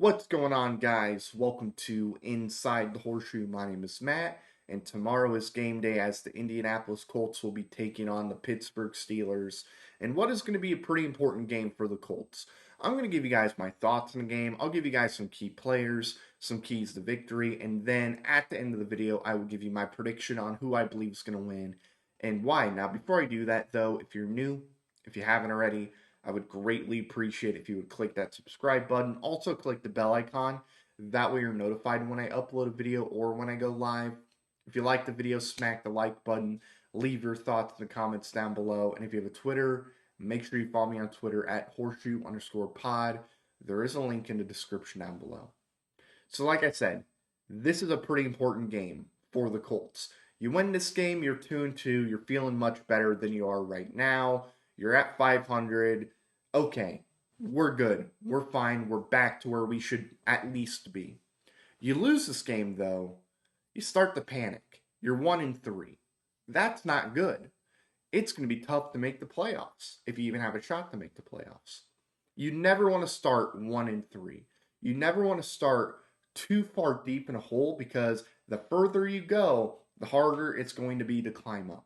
What's going on, guys? Welcome to Inside the Horseshoe. My name is Matt, and tomorrow is game day as the Indianapolis Colts will be taking on the Pittsburgh Steelers, and what is going to be a pretty important game for the Colts. I'm going to give you guys my thoughts on the game. I'll give you guys some key players, some keys to victory, and then at the end of the video, I will give you my prediction on who I believe is going to win and why. Now, before I do that, though, if you're new, if you haven't already, I would greatly appreciate if you would click that subscribe button. Also, click the bell icon. That way, you're notified when I upload a video or when I go live. If you like the video, smack the like button. Leave your thoughts in the comments down below. And if you have a Twitter, make sure you follow me on Twitter at horseshoe_pod. There is a link in the description down below. So, like I said, this is a pretty important game for the Colts. You win this game, you're 2-2. You're feeling much better than you are right now. You're at 500. Okay, we're good. We're fine. We're back to where we should at least be. You lose this game, though, you start to panic. You're 1-3. That's not good. It's going to be tough to make the playoffs, if you even have a shot to make the playoffs. You never want to start 1-3. You never want to start too far deep in a hole because the further you go, the harder it's going to be to climb up.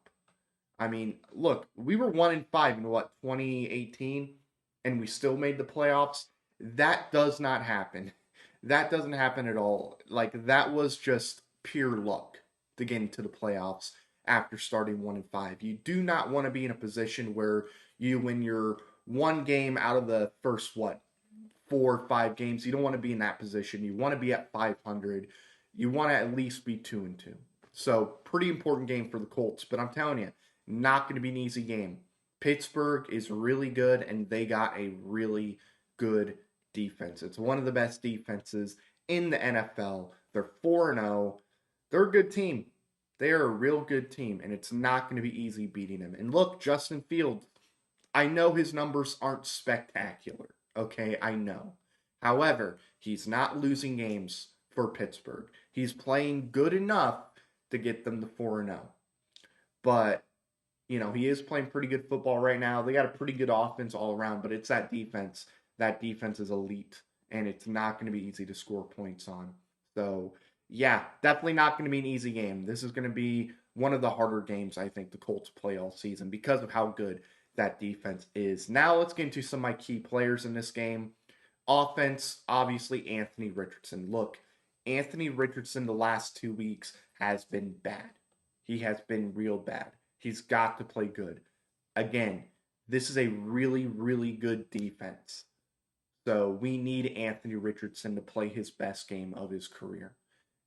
I mean, look, we were 1-5 in 2018, and we still made the playoffs. That does not happen. That doesn't happen at all. Like, that was just pure luck to get into the playoffs after starting 1-5. You do not want to be in a position where you win your one game out of the first, 4 or 5 games. You don't want to be in that position. You want to be at 500. You want to at least be 2-2. So, pretty important game for the Colts. But I'm telling you, not going to be an easy game. Pittsburgh is really good, and they got a really good defense. It's one of the best defenses in the NFL. They're 4-0. They're a good team. They are a real good team, and it's not going to be easy beating them. And look, Justin Fields, I know his numbers aren't spectacular. Okay, I know. However, he's not losing games for Pittsburgh. He's playing good enough to get them to 4-0. But he is playing pretty good football right now. They got a pretty good offense all around, but it's that defense. That defense is elite, and it's not going to be easy to score points on. So, yeah, definitely not going to be an easy game. This is going to be one of the harder games I think the Colts play all season because of how good that defense is. Now let's get into some of my key players in this game. Offense, obviously, Anthony Richardson. Look, Anthony Richardson the last 2 weeks has been bad. He has been real bad. He's got to play good. Again, this is a really, really good defense. So we need Anthony Richardson to play his best game of his career.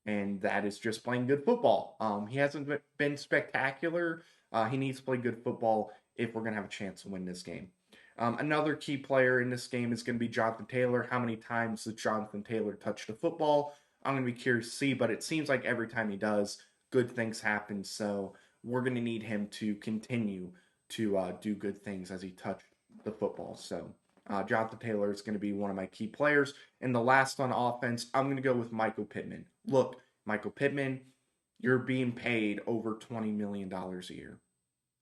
And that is just playing good football. He hasn't been spectacular. He needs to play good football if we're going to have a chance to win this game. Another key player in this game is going to be Jonathan Taylor. How many times does Jonathan Taylor touch the football? I'm going to be curious to see, but it seems like every time he does, good things happen. So we're going to need him to continue to do good things as he touched the football. So Jonathan Taylor is going to be one of my key players. And the last on offense, I'm going to go with Michael Pittman. Look, Michael Pittman, you're being paid over $20 million a year.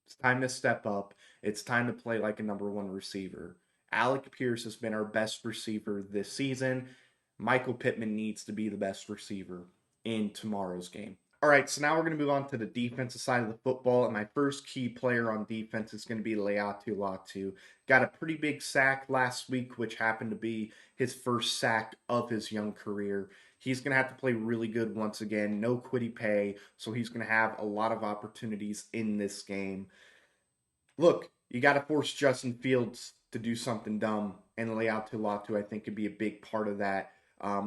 It's time to step up. It's time to play like a number one receiver. Alec Pierce has been our best receiver this season. Michael Pittman needs to be the best receiver in tomorrow's game. All right, so now we're going to move on to the defensive side of the football, and my first key player on defense is going to be Leatu Latu. Got a pretty big sack last week, which happened to be his first sack of his young career. He's going to have to play really good once again. No quitty pay, so he's going to have a lot of opportunities in this game. Look, you got to force Justin Fields to do something dumb, and Leatu Latu, I think, could be a big part of that.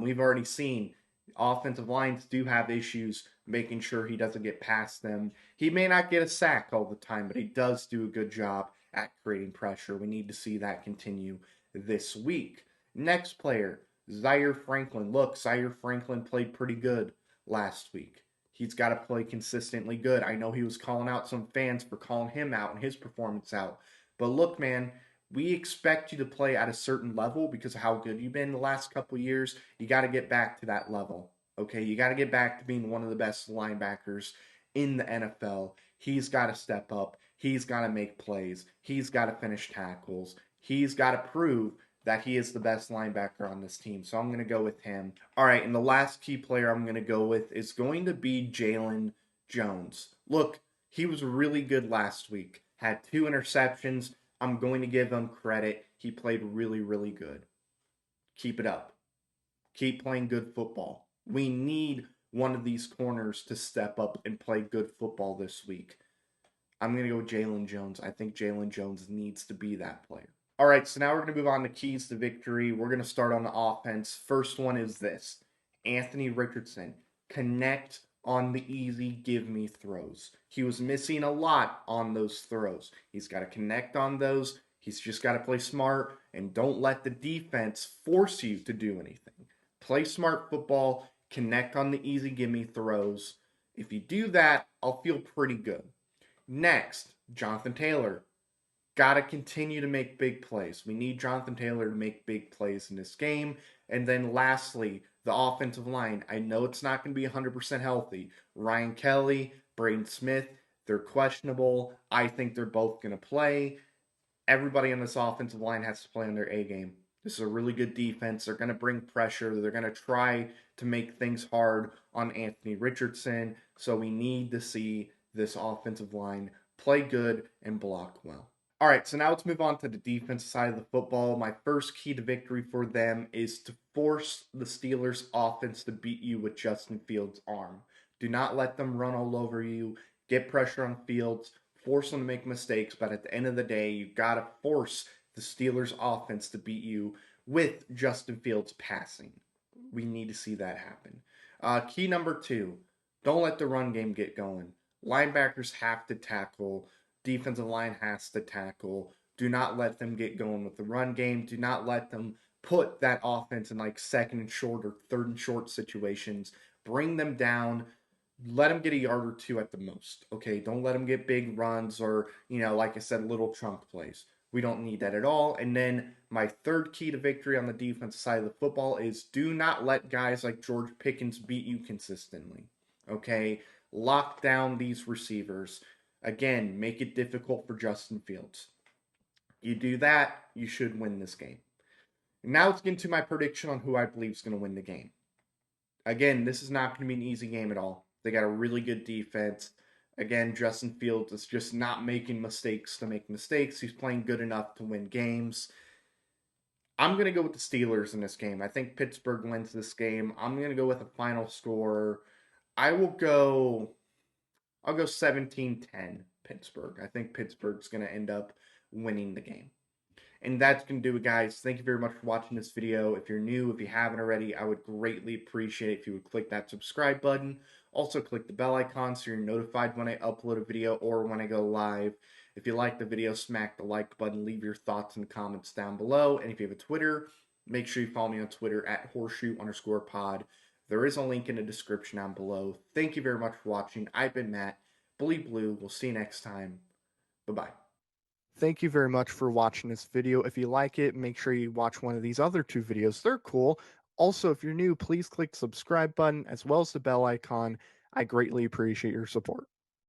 We've already seen offensive lines do have issues making sure he doesn't get past them. He may not get a sack all the time, but he does do a good job at creating pressure. We need to see that continue this week. Next player, Zaire Franklin. Look, Zaire Franklin played pretty good last week. He's got to play consistently good. I know he was calling out some fans for calling him out and his performance out. But look, man, we expect you to play at a certain level because of how good you've been the last couple of years. You got to get back to that level. Okay, you got to get back to being one of the best linebackers in the NFL. He's got to step up. He's got to make plays. He's got to finish tackles. He's got to prove that he is the best linebacker on this team. So I'm going to go with him. All right, and the last key player I'm going to go with is going to be Jalen Jones. Look, he was really good last week. Had 2 interceptions. I'm going to give him credit. He played really, really good. Keep it up. Keep playing good football. We need one of these corners to step up and play good football this week. I'm going to go with Jalen Jones. I think Jalen Jones needs to be that player. All right, so now we're going to move on to keys to victory. We're going to start on the offense. First one is this: Anthony Richardson. Connect on the easy give me throws. He was missing a lot on those throws. He's got to connect on those. He's just got to play smart and don't let the defense force you to do anything. Play smart football, connect on the easy give me throws. If you do that, I'll feel pretty good. Next, Jonathan Taylor. Got to continue to make big plays. We need Jonathan Taylor to make big plays in this game. And then lastly, the offensive line. I know it's not going to be 100% healthy. Ryan Kelly, Braden Smith, they're questionable. I think they're both going to play. Everybody on this offensive line has to play on their A game. This is a really good defense. They're going to bring pressure. They're going to try to make things hard on Anthony Richardson. So we need to see this offensive line play good and block well. All right, so now let's move on to the defensive side of the football. My first key to victory for them is to force the Steelers' offense to beat you with Justin Fields' arm. Do not let them run all over you. Get pressure on Fields. Force them to make mistakes, but at the end of the day, you got to force the Steelers' offense to beat you with Justin Fields passing. We need to see that happen. Key number 2, don't let the run game get going. Linebackers have to tackle. Defensive line has to tackle. Do not let them get going with the run game. Do not let them put that offense in like second and short or third and short situations. Bring them down. Let them get a yard or two at the most. Okay, don't let them get big runs or, like I said, little chunk plays. We don't need that at all. And then my third key to victory on the defensive side of the football is do not let guys like George Pickens beat you consistently. Okay, lock down these receivers. Again, make it difficult for Justin Fields. You do that, you should win this game. Now let's get into my prediction on who I believe is going to win the game. Again, this is not going to be an easy game at all. They got a really good defense. Again, Justin Fields is just not making mistakes to make mistakes. He's playing good enough to win games. I'm going to go with the Steelers in this game. I think Pittsburgh wins this game. I'm going to go with a final score. I'll go 17-10 Pittsburgh. I think Pittsburgh's going to end up winning the game. And that's going to do it, guys. Thank you very much for watching this video. If you're new, if you haven't already, I would greatly appreciate if you would click that subscribe button. Also, click the bell icon so you're notified when I upload a video or when I go live. If you like the video, smack the like button. Leave your thoughts and comments down below. And if you have a Twitter, make sure you follow me on Twitter at horseshoe_pod. There is a link in the description down below. Thank you very much for watching. I've been Matt. Bleed Blue. We'll see you next time. Bye-bye. Thank you very much for watching this video. If you like it, make sure you watch one of these other 2 videos. They're cool. Also, if you're new, please click the subscribe button as well as the bell icon. I greatly appreciate your support.